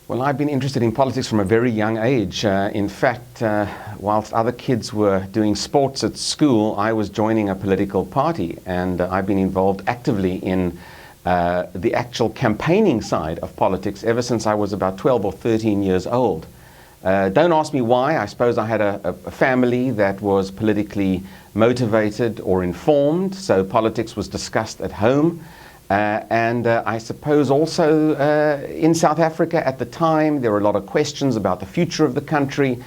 Well, I've been interested in politics from a very young age. In fact, whilst other kids were doing sports at school, I was joining a political party, and I've been involved actively in the actual campaigning side of politics ever since I was about 12 or 13 years old. Don't ask me why. I suppose I had a family that was politically motivated or informed, so politics was discussed at home. I suppose also in South Africa at the time, there were a lot of questions about the future of the country.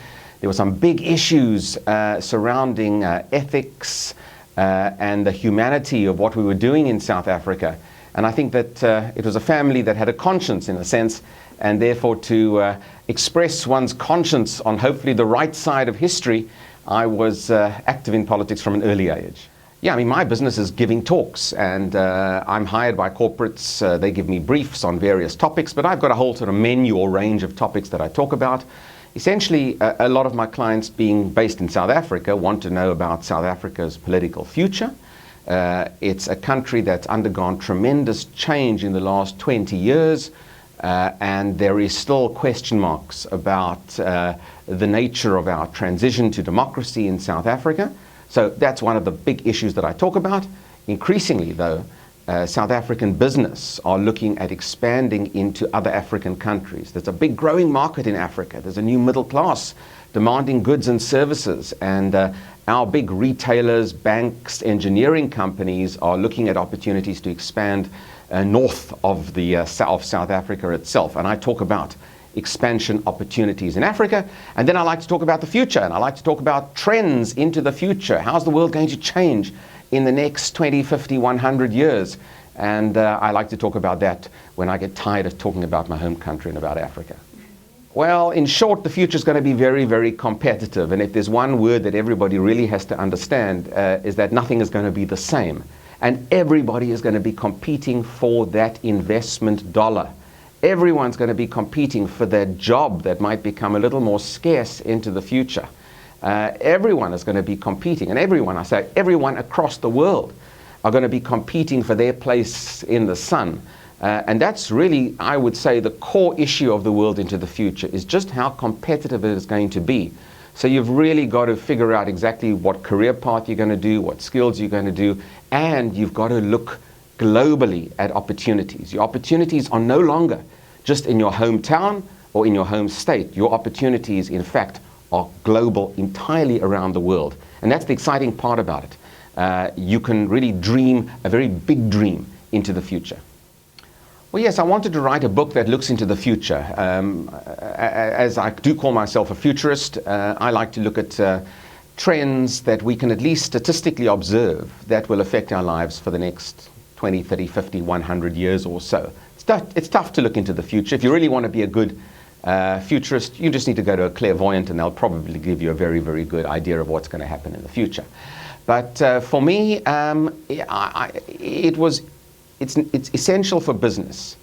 There were some big issues surrounding ethics and the humanity of what we were doing in South Africa. And I think that it was a family that had a conscience in a sense, and therefore to express one's conscience on hopefully the right side of history, I was active in politics from an early age. Yeah, I mean, my business is giving talks, and I'm hired by corporates. They give me briefs on various topics, but I've got a whole sort of menu or range of topics that I talk about. Essentially, a lot of my clients, being based in South Africa, want to know about South Africa's political future. It's a country that's undergone tremendous change in the last 20 years, and there is still question marks about the nature of our transition to democracy in South Africa. So that's one of the big issues that I talk about. Increasingly, though, South African business are looking at expanding into other African countries. There's a big growing market in Africa. There's a new middle class demanding goods and services. And our big retailers, banks, engineering companies are looking at opportunities to expand north of South Africa itself. And I talk about expansion opportunities in Africa. And then I like to talk about the future, and I like to talk about trends into the future. How's the world going to change in the next 20, 50, 100 years? And I like to talk about that when I get tired of talking about my home country and about Africa. Well, in short, the future is going to be very, very competitive. And if there's one word that everybody really has to understand, is that nothing is going to be the same. And everybody is going to be competing for that investment dollar. Everyone's going to be competing for that job that might become a little more scarce into the future. Everyone is going to be competing, and everyone, I say everyone across the world, are going to be competing for their place in the sun. And that's really, I would say, the core issue of the world into the future, is just how competitive it is going to be. So you've really got to figure out exactly what career path you're going to do, what skills you're going to do, and you've got to look globally at opportunities. Your opportunities are no longer just in your hometown or in your home state. Your opportunities, in fact, are global, entirely around the world. And that's the exciting part about it. You can really dream a very big dream into the future. Well, yes, I wanted to write a book that looks into the future. As I do call myself a futurist, I like to look at trends that we can at least statistically observe that will affect our lives for the next 20, 30, 50, 100 years or so. It's tough to look into the future. If you really want to be a good futurist, you just need to go to a clairvoyant, and they'll probably give you a very, very good idea of what's going to happen in the future. But for me, it's essential for business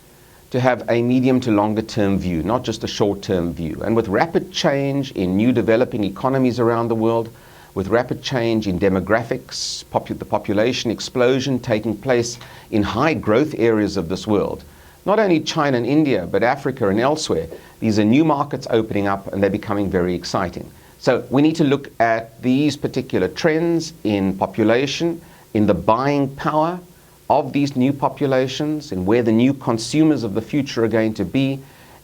to have a medium to longer term view, not just a short term view. And with rapid change in new developing economies around the world, with rapid change in demographics, the population explosion taking place in high growth areas of this world, not only China and India, but Africa and elsewhere, these are new markets opening up, and they're becoming very exciting. So we need to look at these particular trends in population, in the buying power of these new populations, and where the new consumers of the future are going to be,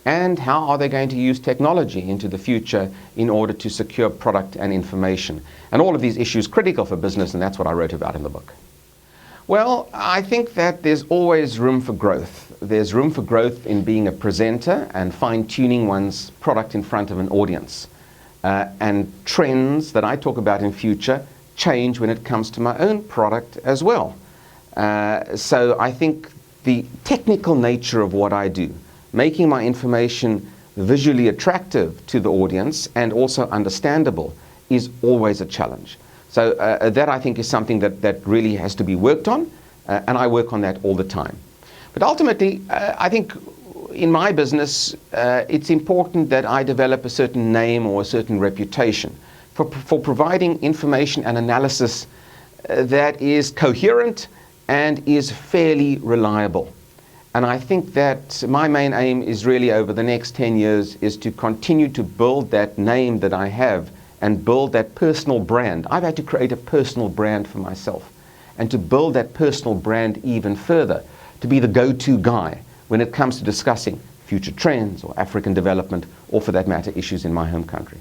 and how are they going to use technology into the future in order to secure product and information. And all of these issues critical for business, and that's what I wrote about in the book. Well, I think that there's always room for growth. There's room for growth in being a presenter and fine-tuning one's product in front of an audience. And trends that I talk about in future change when it comes to my own product as well. So I think the technical nature of what I do, making my information visually attractive to the audience and also understandable, is always a challenge. So that, I think, is something that really has to be worked on, and I work on that all the time. But ultimately, I think in my business, it's important that I develop a certain name or a certain reputation for providing information and analysis that is coherent and is fairly reliable. And I think that my main aim is really over the next 10 years is to continue to build that name that I have and build that personal brand. I've had to create a personal brand for myself and to build that personal brand even further, to be the go-to guy when it comes to discussing future trends or African development or, for that matter, issues in my home country.